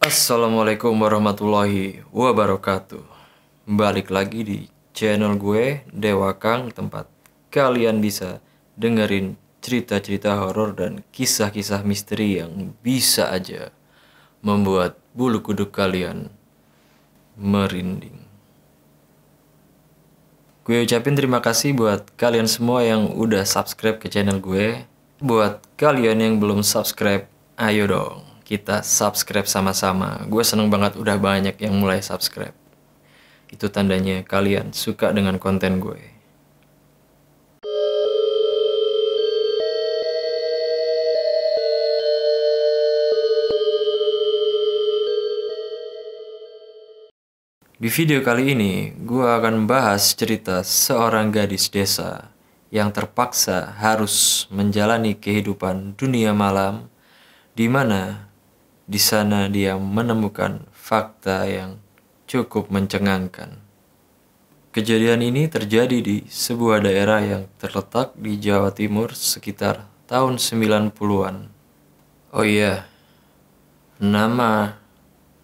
Assalamualaikum warahmatullahi wabarakatuh. Balik lagi di channel gue, Dewa Kang, tempat kalian bisa dengerin cerita-cerita horor dan kisah-kisah misteri yang bisa aja membuat bulu kuduk kalian merinding. Gue ucapin terima kasih buat kalian semua yang udah subscribe ke channel gue. Buat kalian yang belum subscribe, ayo dong kita subscribe sama-sama. Gue seneng banget udah banyak yang mulai subscribe. Itu tandanya kalian suka dengan konten gue. Di video kali ini, gue akan membahas cerita seorang gadis desa yang terpaksa harus menjalani kehidupan dunia malam, di mana di sana dia menemukan fakta yang cukup mencengangkan. Kejadian ini terjadi di sebuah daerah yang terletak di Jawa Timur sekitar tahun 90-an. Oh iya, nama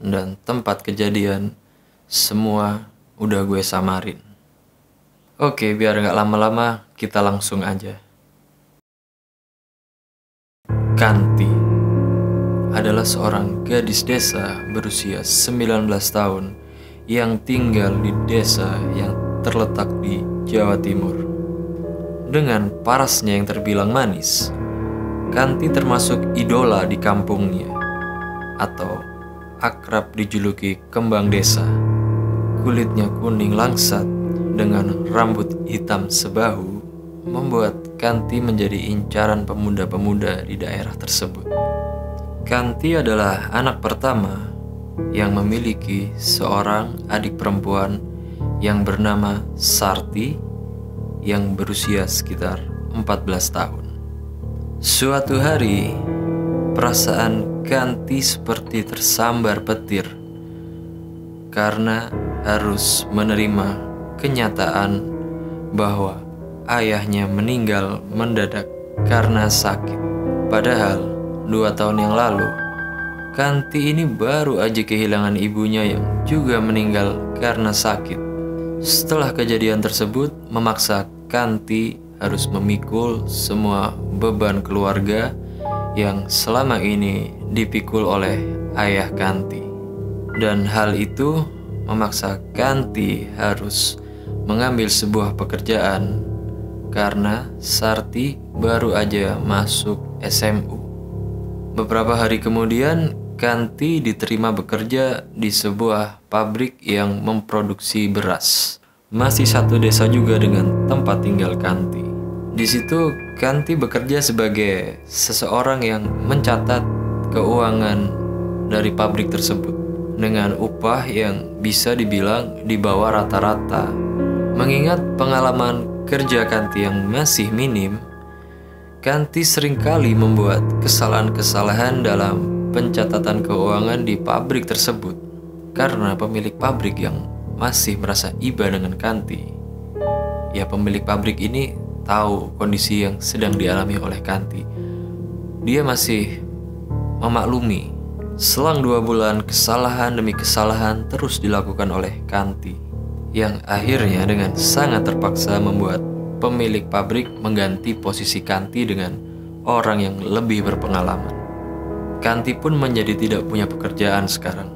dan tempat kejadian semua udah gue samarin. Oke, biar nggak lama-lama, kita langsung aja. Kanti adalah seorang gadis desa berusia 19 tahun yang tinggal di desa yang terletak di Jawa Timur. Dengan parasnya yang terbilang manis, Kanti termasuk idola di kampungnya, atau akrab dijuluki kembang desa. Kulitnya kuning langsat dengan rambut hitam sebahu membuat Kanti menjadi incaran pemuda-pemuda di daerah tersebut. Kanti adalah anak pertama yang memiliki seorang adik perempuan yang bernama Sarti yang berusia sekitar 14 tahun. Suatu hari, perasaan Kanti seperti tersambar petir karena harus menerima kenyataan bahwa ayahnya meninggal mendadak karena sakit. Padahal 2 tahun yang lalu, Kanti ini baru aja kehilangan ibunya yang juga meninggal karena sakit. Setelah kejadian tersebut memaksa Kanti harus memikul semua beban keluarga yang selama ini dipikul oleh ayah Kanti. Dan hal itu memaksa Kanti harus mengambil sebuah pekerjaan karena Sarti baru aja masuk SMU. Beberapa hari kemudian, Kanti diterima bekerja di sebuah pabrik yang memproduksi beras. Masih satu desa juga dengan tempat tinggal Kanti. Di situ, Kanti bekerja sebagai seseorang yang mencatat keuangan dari pabrik tersebut dengan upah yang bisa dibilang di bawah rata-rata. Mengingat pengalaman kerja Kanti yang masih minim, Kanti seringkali membuat kesalahan-kesalahan dalam pencatatan keuangan di pabrik tersebut karena pemilik pabrik yang masih merasa iba dengan Kanti. Ya, pemilik pabrik ini tahu kondisi yang sedang dialami oleh Kanti. Dia masih memaklumi. Selang 2 bulan, kesalahan demi kesalahan terus dilakukan oleh Kanti, yang akhirnya dengan sangat terpaksa membuat pemilik pabrik mengganti posisi Kanti dengan orang yang lebih berpengalaman. Kanti pun menjadi tidak punya pekerjaan sekarang.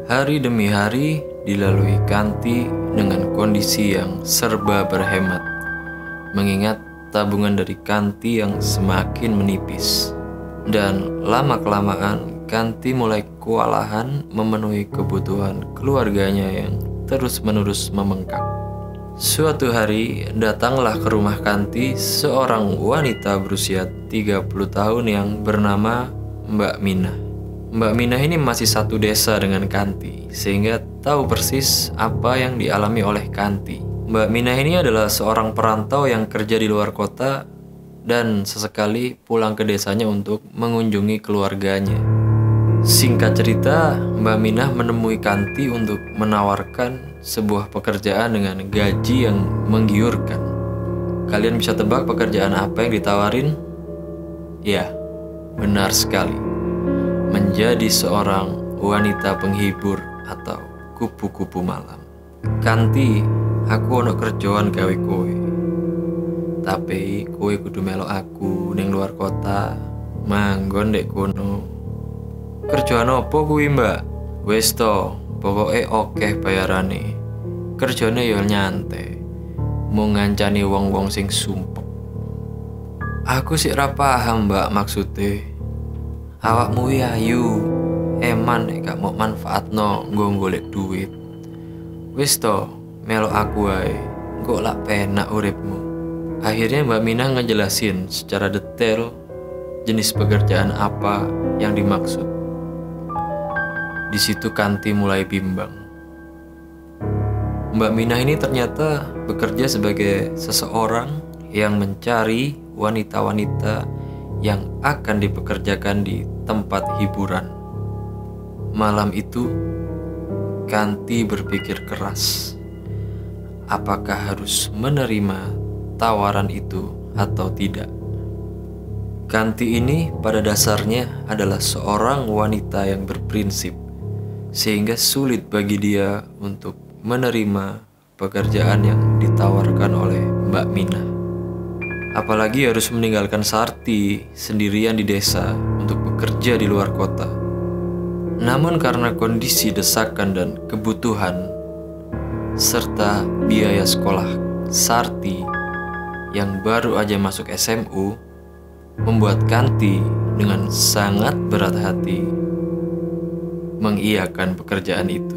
Hari demi hari dilalui Kanti dengan kondisi yang serba berhemat, mengingat tabungan dari Kanti yang semakin menipis. Dan lama-kelamaan Kanti mulai kewalahan memenuhi kebutuhan keluarganya yang terus-menerus membengkak. Suatu hari, datanglah ke rumah Kanti seorang wanita berusia 30 tahun yang bernama Mbak Minah. Mbak Minah ini masih satu desa dengan Kanti, sehingga tahu persis apa yang dialami oleh Kanti. Mbak Minah ini adalah seorang perantau yang kerja di luar kota dan sesekali pulang ke desanya untuk mengunjungi keluarganya. Singkat cerita, Mbak Minah menemui Kanti untuk menawarkan sebuah pekerjaan dengan gaji yang menggiurkan. Kalian bisa tebak pekerjaan apa yang ditawarin? Ya, benar sekali. Menjadi seorang wanita penghibur atau kupu-kupu malam. Kanthi, aku ono kerjaan gawe kowe. Tapi kowe kudu melok aku ning luar kota, manggon dek kono. Kerjaan opo kuwi, Mbak? Wis to, pokoke okeh bayarane. Kerjane ya nyantai. Mau ngancani wong-wong sing sumpek. Aku sik ra paham, Mbak, maksude. Awakmu ayu, eman nek gak mau manfaatno nggo golek duit. Wis to, melok aku wae. Engko lak penak uripmu. Akhirnya Mbak Minah ngejelasin secara detail jenis pekerjaan apa yang dimaksud. Di situ Kanti mulai bimbang. Mbak Minah ini ternyata bekerja sebagai seseorang yang mencari wanita-wanita yang akan dipekerjakan di tempat hiburan. Malam itu, Kanti berpikir keras. Apakah harus menerima tawaran itu atau tidak? Kanti ini pada dasarnya adalah seorang wanita yang berprinsip, sehingga sulit bagi dia untuk menerima pekerjaan yang ditawarkan oleh Mbak Minah. Apalagi harus meninggalkan Sarti sendirian di desa untuk bekerja di luar kota. Namun karena kondisi desakan dan kebutuhan serta biaya sekolah Sarti yang baru aja masuk SMU membuat Kanti dengan sangat berat hati mengiyakan pekerjaan itu.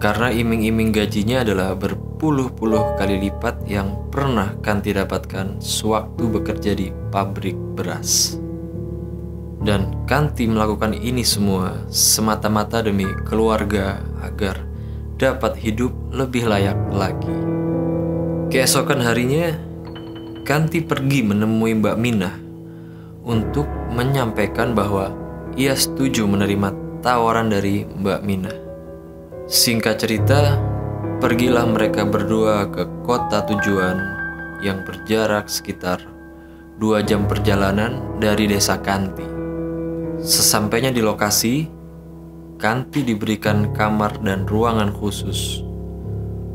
Karena iming-iming gajinya adalah berpuluh-puluh kali lipat yang pernah Kanti dapatkan sewaktu bekerja di pabrik beras. Dan Kanti melakukan ini semua semata-mata demi keluarga agar dapat hidup lebih layak lagi. Keesokan harinya, Kanti pergi menemui Mbak Minah untuk menyampaikan bahwa ia setuju menerima tawaran dari Mbak Minah. Singkat cerita, pergilah mereka berdua ke kota tujuan yang berjarak sekitar 2 jam perjalanan dari desa Kanti. Sesampainya di lokasi, Kanti diberikan kamar dan ruangan khusus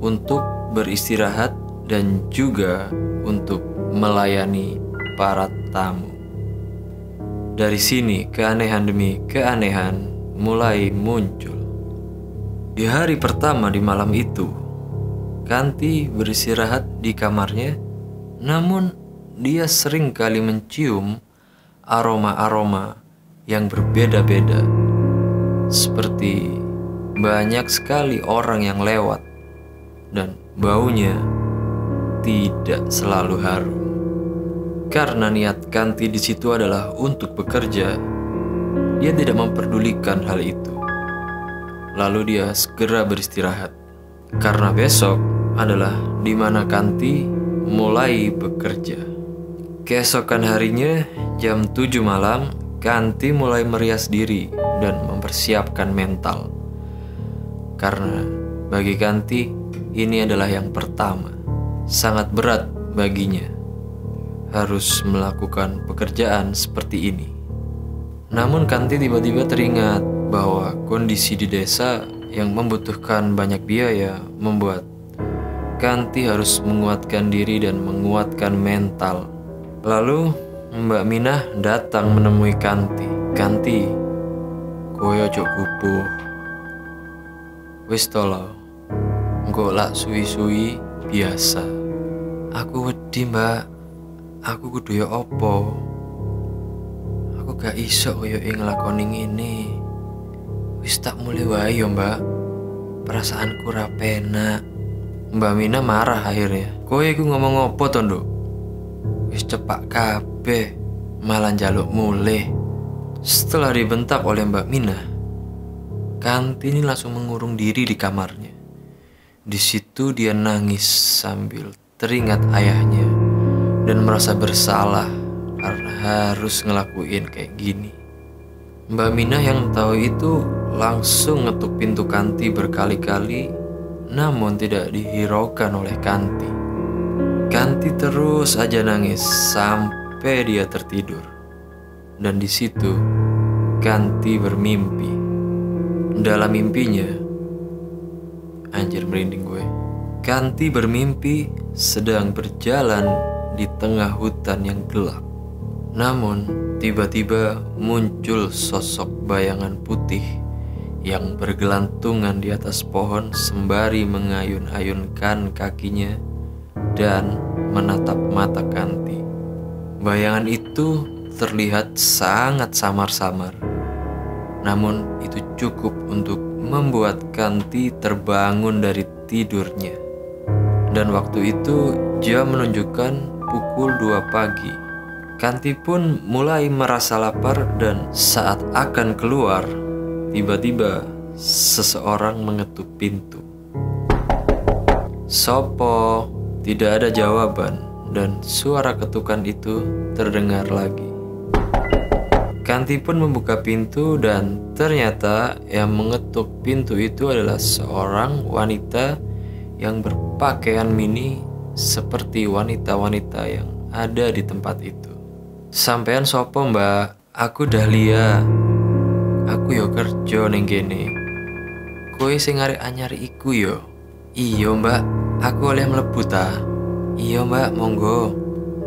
untuk beristirahat dan juga untuk melayani para tamu. Dari sini keanehan demi keanehan mulai muncul. Di hari pertama di malam itu, Kanti beristirahat di kamarnya, namun dia sering kali mencium aroma-aroma yang berbeda-beda. Seperti banyak sekali orang yang lewat dan baunya tidak selalu harum. Karena niat Kanti di situ adalah untuk bekerja, dia tidak memperdulikan hal itu. Lalu dia segera beristirahat. Karena besok adalah di mana Kanti mulai bekerja. Keesokan harinya, jam 7 malam, Kanti mulai merias diri dan mempersiapkan mental. Karena bagi Kanti, ini adalah yang pertama. Sangat berat baginya harus melakukan pekerjaan seperti ini. Namun Kanti tiba-tiba teringat bahwa kondisi di desa yang membutuhkan banyak biaya membuat Kanti harus menguatkan diri dan menguatkan mental. Lalu Mbak Minah datang menemui Kanti. Kanti, kowe ojo gupuh. Wis tolo, engko lak suwi-suwi biasa. Aku wedi, Mbak. Aku kudu ya opo? Aku gak iso koyo nglakoni ngene. Wis tak mulai wae yo, Mbak. Perasaanku ra penak. Mbak Minah marah akhirnya. Kowe iku ngomong opo to, Nduk? Wis cepak kabeh, malah njaluk mulih. Setelah dibentak oleh Mbak Minah, Kanti ini langsung mengurung diri di kamarnya. Di situ dia nangis sambil teringat ayahnya dan merasa bersalah karena harus ngelakuin kayak gini. Mbak Minah yang tahu itu langsung ngetuk pintu Kanti berkali-kali, namun tidak dihiraukan oleh Kanti. Kanti terus aja nangis sampai dia tertidur. Dan di situ Kanti bermimpi Dalam mimpinya, anjir merinding gue, Kanti bermimpi sedang berjalan di tengah hutan yang gelap. Namun tiba-tiba muncul sosok bayangan putih yang bergelantungan di atas pohon sembari mengayun-ayunkan kakinya dan menatap mata Kanti. Bayangan itu terlihat sangat samar-samar, namun itu cukup untuk membuat Kanti terbangun dari tidurnya. Dan waktu itu jam menunjukkan pukul 2 pagi. Kanti pun mulai merasa lapar dan saat akan keluar, tiba-tiba seseorang mengetuk pintu. "Sopo?" Tidak ada jawaban dan suara ketukan itu terdengar lagi. Kanti pun membuka pintu dan ternyata yang mengetuk pintu itu adalah seorang wanita yang berpakaian mini seperti wanita-wanita yang ada di tempat itu. "Sampean sopo, Mbak? Aku Dahlia. Aku yo kerja ning kene. Kowe sing arek anyar iku yo." "Iya, Mbak. Aku oleh mlebu ta?" "Iya, Mbak, monggo."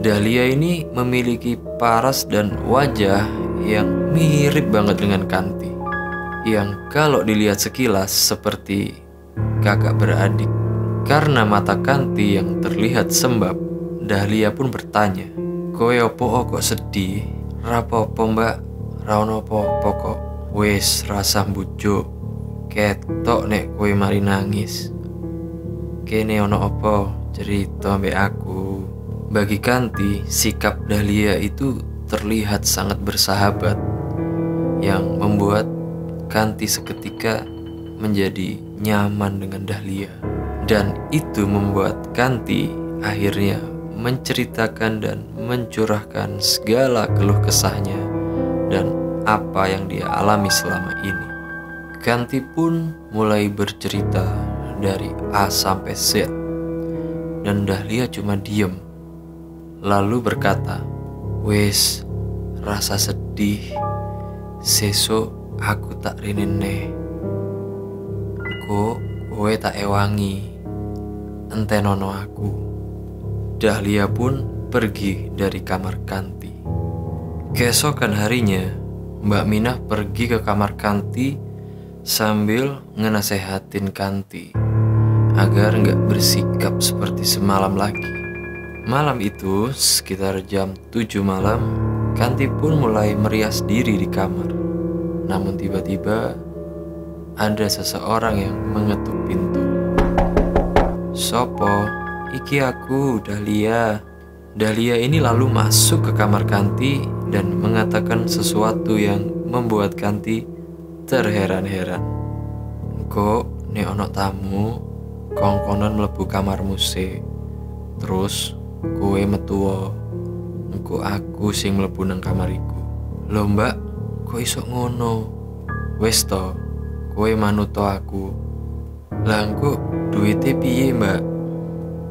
Dahlia ini memiliki paras dan wajah yang mirip banget dengan Kanti, yang kalau dilihat sekilas seperti kakak beradik. Karena mata Kanti yang terlihat sembab, Dahlia pun bertanya, "Kowe opo kok sedih?" "Rapopo, Mbak, ra ono apa-apa kok." "Wis rasa mbujuk, ketok nek kowe mari nangis. Kene ono apa? Cerita mbek aku." Bagi Kanti, sikap Dahlia itu terlihat sangat bersahabat, yang membuat Kanti seketika menjadi nyaman dengan Dahlia. Dan itu membuat Kanti akhirnya menceritakan dan mencurahkan segala keluh kesahnya dan apa yang dia alami selama ini. Kanti pun mulai bercerita dari A sampai Z, dan Dahlia cuma diem, lalu berkata, "Wes, rasa sedih. Sesuk aku tak rinene. Engko kowe tak ewangi. Entenono aku." Dahlia pun pergi dari kamar Kanti. Keesokan harinya, Mbak Minah pergi ke kamar Kanti sambil ngenasehatin Kanti agar nggak bersikap seperti semalam lagi. Malam itu, sekitar jam 7 malam, Kanti pun mulai merias diri di kamar. Namun tiba-tiba ada seseorang yang mengetuk pintu. "Sopo? Iki aku, Dahlia." Dahlia ini lalu masuk ke kamar Kanti dan mengatakan sesuatu yang membuat Kanti terheran-heran. "Kok nek ono tamu kongkonan mlebu kamarmu sih. Terus kowe metuwo, engko aku sing mlebu nang kamariku." "Lho Mbak, kok iso ngono? Wes to, kowe manut to aku." "Lah engko duwite piye, Mbak?"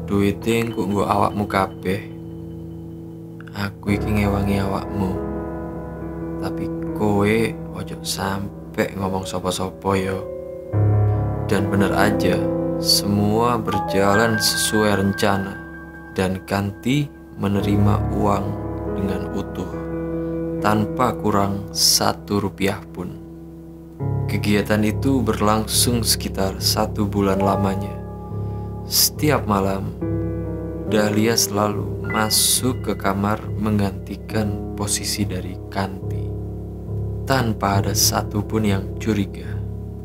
"Duwite engko nggo awakmu kabeh. Aku iki ngewangi awakmu. Tapi kowe ojo sampe ngomong sapa-sapa yo." Dan bener aja, semua berjalan sesuai rencana. Dan Kanti menerima uang dengan utuh, tanpa kurang 1 rupiah pun. Kegiatan itu berlangsung sekitar 1 bulan lamanya. Setiap malam, Dahlia selalu masuk ke kamar menggantikan posisi dari Kanti, tanpa ada satupun yang curiga.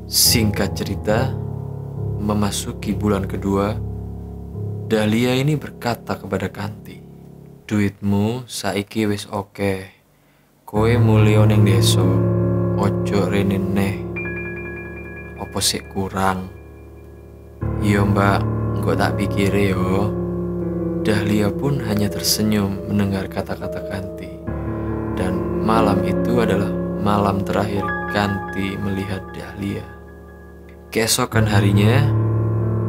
Singkat cerita, memasuki bulan kedua, Dahlia ini berkata kepada Kanti, "Duitmu saiki wis oke. Kowe mulya ning desa, ojo rene neh. Apa sik kurang?" "Iya, Mbak, engko tak pikire yo." Dahlia pun hanya tersenyum mendengar kata-kata Kanti. Dan malam itu adalah malam terakhir Kanti melihat Dahlia. Keesokan harinya,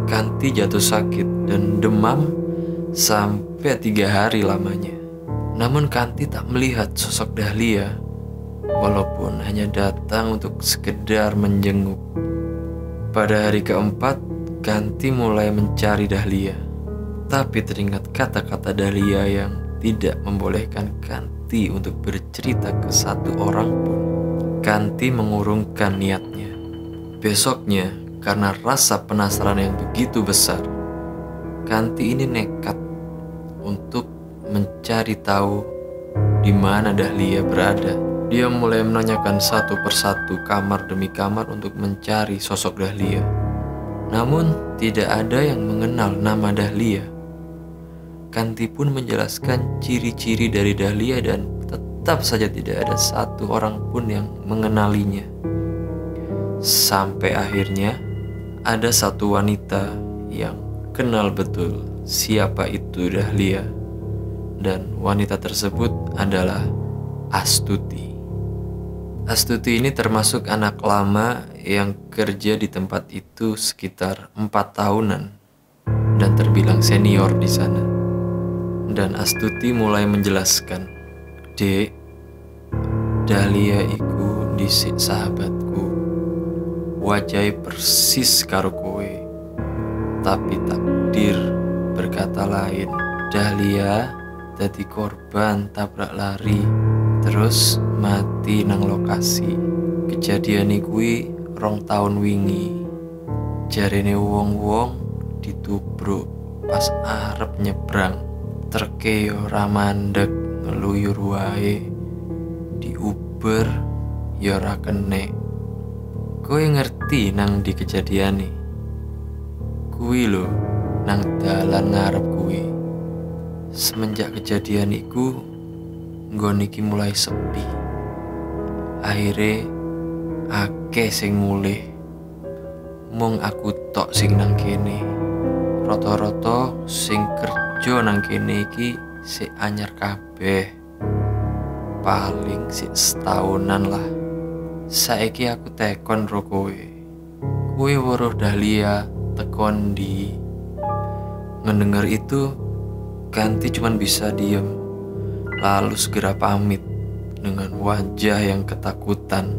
Kanti jatuh sakit dan demam sampai 3 hari lamanya. Namun Kanti tak melihat sosok Dahlia. walaupun hanya datang untuk sekedar menjenguk. Pada hari keempat, Kanti mulai mencari Dahlia. Tapi teringat kata-kata Dahlia yang tidak membolehkan Kanti untuk bercerita ke satu orang pun. Kanti mengurungkan niatnya. Besoknya, karena rasa penasaran yang begitu besar, Kanti ini nekat untuk mencari tahu di mana Dahlia berada. Dia mulai menanyakan satu persatu kamar demi kamar untuk mencari sosok Dahlia. Namun tidak ada yang mengenal nama Dahlia. Kanti pun menjelaskan ciri-ciri dari Dahlia dan tetap saja tidak ada satu orang pun yang mengenalinya. Sampai akhirnya ada satu wanita yang kenal betul siapa itu Dahlia. Dan wanita tersebut adalah Astuti. Astuti ini termasuk anak lama yang kerja di tempat itu sekitar 4 tahunan dan terbilang senior di sana. Dan Astuti mulai menjelaskan, "Dek, Dahlia iku dhisik sahabatku. Wajahnya persis karo kowe. Tapi takdir berkata lain. Dahlia dadi korban tabrak lari, terus mati nang lokasi. Kejadian kuwi 2 tahun wingi. Jarene wong-wong ditubruk pas arep nyebrang. Treke yo ora mandeg, ngeluyur wae. Diuber yo ora kenek. Kowe ngerti nang di kejadiane? Kuwi lho nang dalan ngarep kuwi. Semenjak kejadian iku, nggon iki mulai sepi. Akhire akeh sing mulih. Mung aku tok sing nang kene. Rata-rata sing kerja nang kene iki sik anyar kabeh. Paling sik setahunan lah. Saiki aku tekon ro kowe. Kowe weruh Dahlia tekon di. Mendengar itu, Kanti cuman bisa diem, lalu segera pamit dengan wajah yang ketakutan.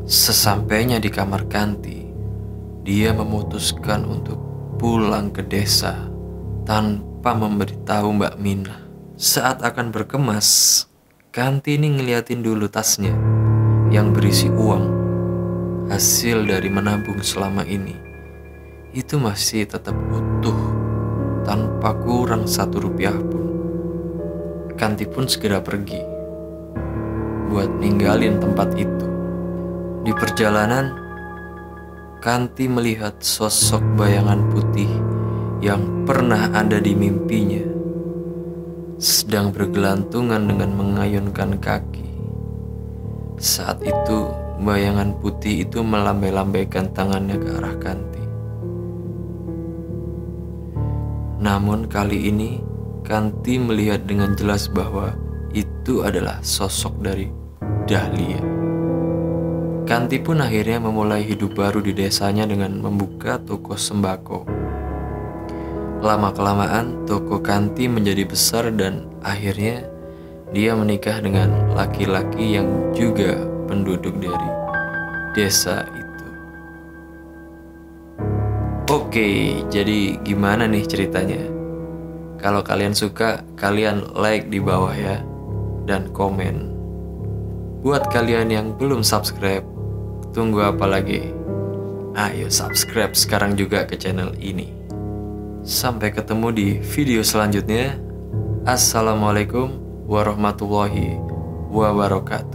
Sesampainya di kamar Kanti, dia memutuskan untuk pulang ke desa tanpa memberitahu Mbak Mina. Saat akan berkemas, Kanti ini ngeliatin dulu tasnya yang berisi uang, hasil dari menabung selama ini. Itu masih tetap utuh, tanpa kurang 1 rupiah pun. Kanti pun segera pergi buat ninggalin tempat itu. Di perjalanan, Kanti melihat sosok bayangan putih yang pernah ada di mimpinya, sedang bergelantungan dengan mengayunkan kaki. Saat itu, bayangan putih itu melambai-lambaikan tangannya ke arah Kanti. Namun kali ini, Kanti melihat dengan jelas bahwa itu adalah sosok dari Dahlia. Kanti pun akhirnya memulai hidup baru di desanya dengan membuka toko sembako. Lama-kelamaan, toko Kanti menjadi besar dan akhirnya dia menikah dengan laki-laki yang juga penduduk dari desa itu. Oke, jadi gimana nih ceritanya? Kalau kalian suka, kalian like di bawah ya, dan komen. Buat kalian yang belum subscribe, tunggu apa lagi? Ayo subscribe sekarang juga ke channel ini. Sampai ketemu di video selanjutnya. Assalamualaikum warahmatullahi wabarakatuh.